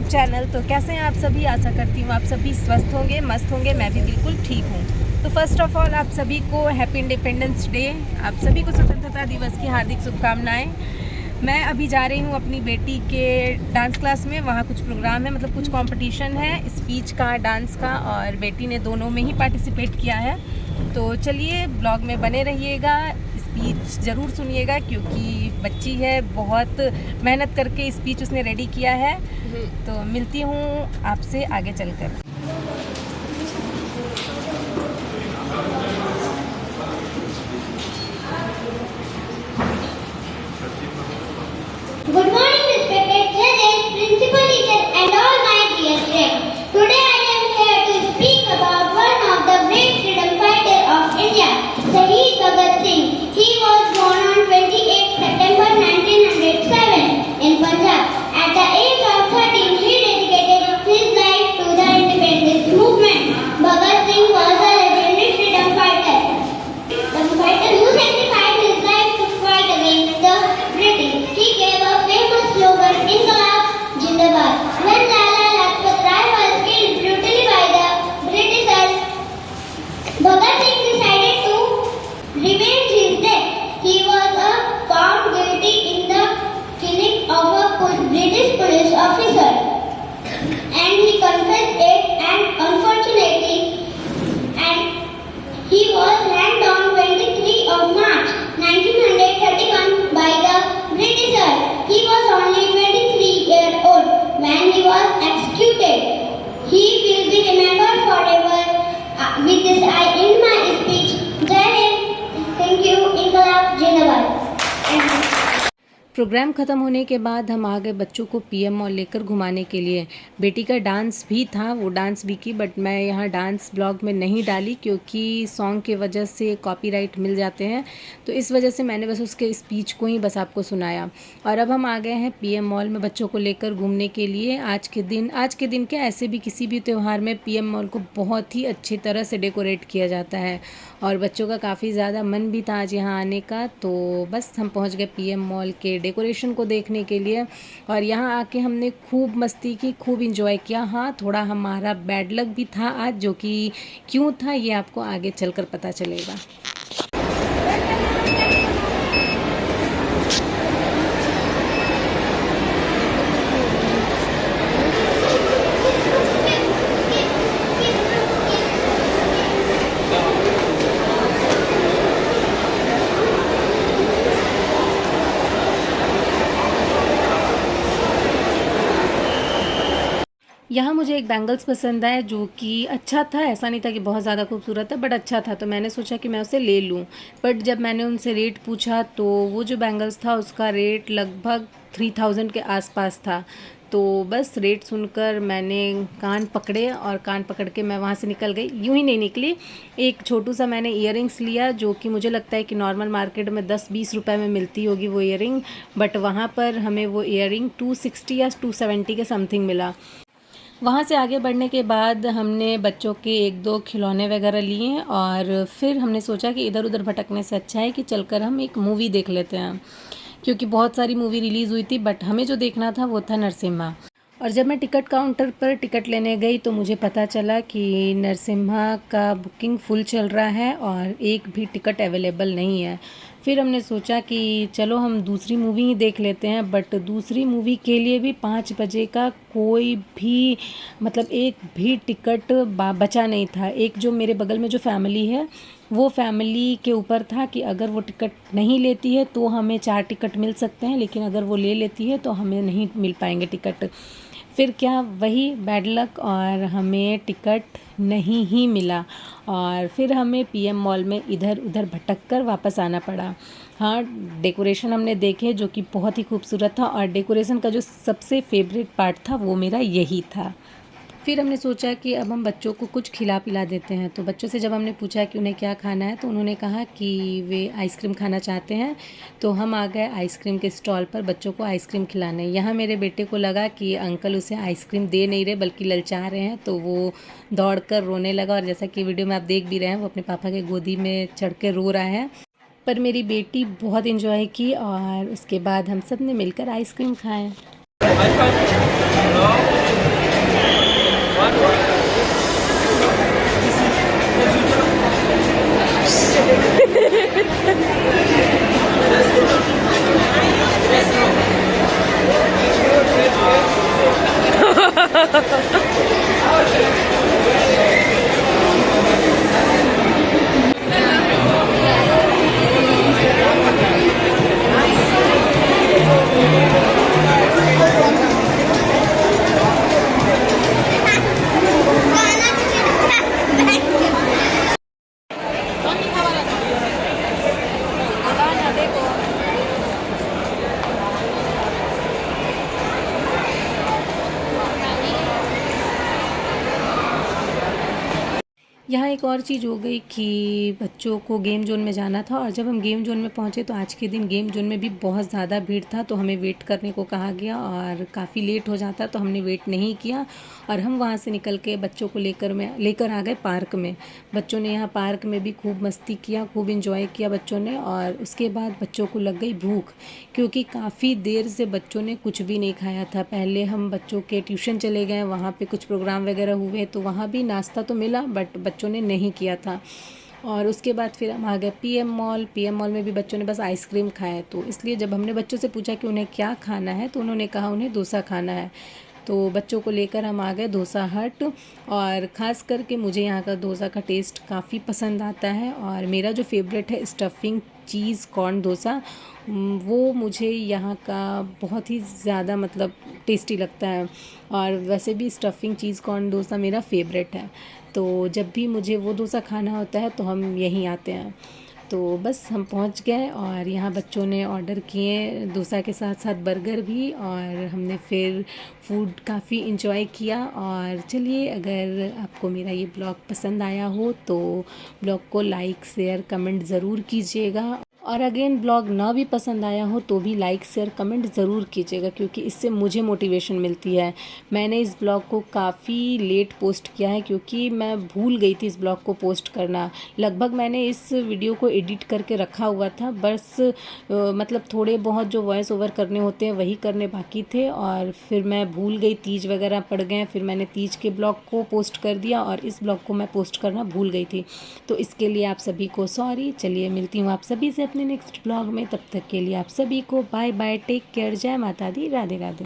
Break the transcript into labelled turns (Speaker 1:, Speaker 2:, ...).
Speaker 1: YouTube channel. तो कैसे हैं आप सभी? आशा करती हूँ आप सभी स्वस्थ होंगे, मस्त होंगे। मैं भी बिल्कुल ठीक हूँ। तो फर्स्ट ऑफ ऑल आप सभी को हैप्पी इंडिपेंडेंस डे, आप सभी को स्वतंत्रता दिवस की हार्दिक शुभकामनाएं। मैं अभी जा रही हूँ अपनी बेटी के डांस क्लास में। वहाँ कुछ प्रोग्राम है, मतलब कुछ कंपटीशन है, स्पीच का, डांस का, और बेटी ने दोनों में ही पार्टिसिपेट किया है। तो चलिए ब्लॉग में बने रहिएगा, स्पीच ज़रूर सुनिएगा, क्योंकि बच्ची है, बहुत मेहनत करके स्पीच उसने रेडी किया है। तो मिलती हूँ आपसे आगे चलकर।
Speaker 2: Good morning, respected judges, principal teacher, and all my dear friends. Today I am here to speak about one of the great freedom fighters of India, Shaheed Bhagat Singh. He was born on 28 September 1907 in Punjab. At the age of 13, he dedicated his life to the independence movement. Bhagat Singh was a legendary freedom fighter. The fighter who sacrificed his life to fight against the British. He gave a famous slogan, Inqilab Jindabad. When Lala Lajpat Rai was killed brutally by the Britishers, Bhagat Singh decided to revenge his death. He was found guilty in the killing of a British police officer, and he confessed it, and unfortunately, he was hanged on 23 of March 1931 by the Britishers. He was only 23 years old when he was executed. He will be remembered forever. With this, I end my speech. Jai Hind. Thank you. Inqilab Jindabad.
Speaker 1: Program ख़त्म होने के बाद हम आ गए बच्चों को PM mall लेकर घुमाने के लिए। बेटी का डांस भी था, वो डांस भी की, बट मैं यहाँ डांस ब्लॉग में नहीं डाली क्योंकि सॉन्ग के वजह से कॉपीराइट मिल जाते हैं। तो इस वजह से मैंने बस उसके स्पीच को ही बस आपको सुनाया। और अब हम आ गए हैं पीएम मॉल में बच्चों को लेकर घूमने के लिए। आज के दिन क्या, ऐसे भी किसी भी त्यौहार में पीएम मॉल को बहुत ही अच्छी तरह से डेकोरेट किया जाता है, और बच्चों का काफ़ी ज़्यादा मन भी था आज यहाँ आने का। तो बस हम पहुँच गए पीएम मॉल के डेकोरेशन को देखने के लिए, और यहाँ आके हमने खूब मस्ती की, खूब इंजॉय किया। हाँ, थोड़ा हमारा बैड लक भी था आज, जो कि क्यों था ये आपको आगे चलकर पता चलेगा। यहाँ मुझे एक बैंगल्स पसंद आया, जो कि अच्छा था, ऐसा नहीं था कि बहुत ज़्यादा खूबसूरत था, बट अच्छा था। तो मैंने सोचा कि मैं उसे ले लूँ। बट जब मैंने उनसे रेट पूछा तो वो जो बैंगल्स था उसका रेट लगभग 3000 के आसपास था। तो बस रेट सुनकर मैंने कान पकड़े, और कान पकड़ के मैं वहाँ से निकल गई। यूँ ही नहीं निकली, एक छोटू सा मैंने ईयरिंग्स लिया, जो कि मुझे लगता है कि नॉर्मल मार्केट में 10-20 रुपए में मिलती होगी वो ईयरिंग, बट वहाँ पर हमें वो ईयरिंग 260 या 270 के समथिंग मिला। वहाँ से आगे बढ़ने के बाद हमने बच्चों के 1-2 खिलौने वगैरह लिए, और फिर हमने सोचा कि इधर उधर भटकने से अच्छा है कि चलकर हम एक मूवी देख लेते हैं, क्योंकि बहुत सारी मूवी रिलीज़ हुई थी, बट हमें जो देखना था वो था नरसिम्हा। और जब मैं टिकट काउंटर पर टिकट लेने गई तो मुझे पता चला कि नरसिम्हा का बुकिंग फुल चल रहा है और एक भी टिकट अवेलेबल नहीं है। फिर हमने सोचा कि चलो हम दूसरी मूवी ही देख लेते हैं, बट दूसरी मूवी के लिए भी 5 बजे का कोई भी, मतलब एक भी टिकट बचा नहीं था। एक जो मेरे बगल में जो फैमिली है, वो फैमिली के ऊपर था कि अगर वो टिकट नहीं लेती है तो हमें 4 टिकट मिल सकते हैं, लेकिन अगर वो ले लेती है तो हमें नहीं मिल पाएंगे टिकट। फिर क्या, वही बैड लक, और हमें टिकट नहीं ही मिला, और फिर हमें पीएम मॉल में इधर उधर भटक कर वापस आना पड़ा। हाँ, डेकोरेशन हमने देखे जो कि बहुत ही खूबसूरत था, और डेकोरेशन का जो सबसे फेवरेट पार्ट था वो मेरा यही था। फिर हमने सोचा कि अब हम बच्चों को कुछ खिला पिला देते हैं। तो बच्चों से जब हमने पूछा कि उन्हें क्या खाना है, तो उन्होंने कहा कि वे आइसक्रीम खाना चाहते हैं। तो हम आ गए आइसक्रीम के स्टॉल पर बच्चों को आइसक्रीम खिलाने। यहाँ मेरे बेटे को लगा कि अंकल उसे आइसक्रीम दे नहीं रहे बल्कि ललचा रहे हैं, तो वो दौड़ कर रोने लगा, और जैसा कि वीडियो में आप देख भी रहे हैं, वो अपने पापा के गोदी में चढ़ के रो रहा है। पर मेरी बेटी बहुत इन्जॉय की, और उसके बाद हम सब ने मिलकर आइसक्रीम खाएँ। यहाँ एक और चीज़ हो गई कि बच्चों को गेम जोन में जाना था, और जब हम गेम जोन में पहुँचे तो आज के दिन गेम जोन में भी बहुत ज़्यादा भीड़ था, तो हमें वेट करने को कहा गया और काफ़ी लेट हो जाता तो हमने वेट नहीं किया और हम वहाँ से निकल के बच्चों को लेकर आ गए पार्क में। बच्चों ने यहाँ पार्क में भी खूब मस्ती किया, खूब इंजॉय किया बच्चों ने। और उसके बाद बच्चों को लग गई भूख, क्योंकि काफ़ी देर से बच्चों ने कुछ भी नहीं खाया था। पहले हम बच्चों के ट्यूशन चले गए, वहाँ पे कुछ प्रोग्राम वगैरह हुए तो वहाँ भी नाश्ता तो मिला, बट बच्चों ने नहीं किया था। और उसके बाद फिर हम आ गए पीएम मॉल में भी बच्चों ने बस आइसक्रीम खाए। तो इसलिए जब हमने बच्चों से पूछा कि उन्हें क्या खाना है तो उन्होंने कहा उन्हें डोसा खाना है। तो बच्चों को लेकर हम आ गए डोसा हट, और ख़ास करके मुझे यहाँ का डोसा का टेस्ट काफ़ी पसंद आता है। और मेरा जो फेवरेट है स्टफिंग चीज़ कॉर्न डोसा, वो मुझे यहाँ का बहुत ही ज़्यादा मतलब टेस्टी लगता है। और वैसे भी स्टफिंग चीज़ कॉर्न डोसा मेरा फेवरेट है, तो जब भी मुझे वो डोसा खाना होता है तो हम यहीं आते हैं। तो बस हम पहुंच गए और यहाँ बच्चों ने ऑर्डर किए डोसा के साथ साथ बर्गर भी, और हमने फिर फूड काफ़ी इंजॉय किया। और चलिए, अगर आपको मेरा ये ब्लॉग पसंद आया हो तो ब्लॉग को लाइक शेयर कमेंट ज़रूर कीजिएगा, और अगेन ब्लॉग ना भी पसंद आया हो तो भी लाइक शेयर कमेंट ज़रूर कीजिएगा, क्योंकि इससे मुझे मोटिवेशन मिलती है। मैंने इस ब्लॉग को काफ़ी लेट पोस्ट किया है, क्योंकि मैं भूल गई थी इस ब्लॉग को पोस्ट करना। लगभग मैंने इस वीडियो को एडिट करके रखा हुआ था, बस मतलब थोड़े बहुत जो वॉइस ओवर करने होते हैं वही करने बाकी थे, और फिर मैं भूल गई, तीज वगैरह पड़ गए, फिर मैंने तीज के ब्लॉग को पोस्ट कर दिया और इस ब्लॉग को मैं पोस्ट करना भूल गई थी। तो इसके लिए आप सभी को सॉरी। चलिए, मिलती हूँ आप सभी से अपने नेक्स्ट ब्लॉग में, तब तक के लिए आप सभी को बाय बाय, टेक केयर, जय माता दी, राधे राधे।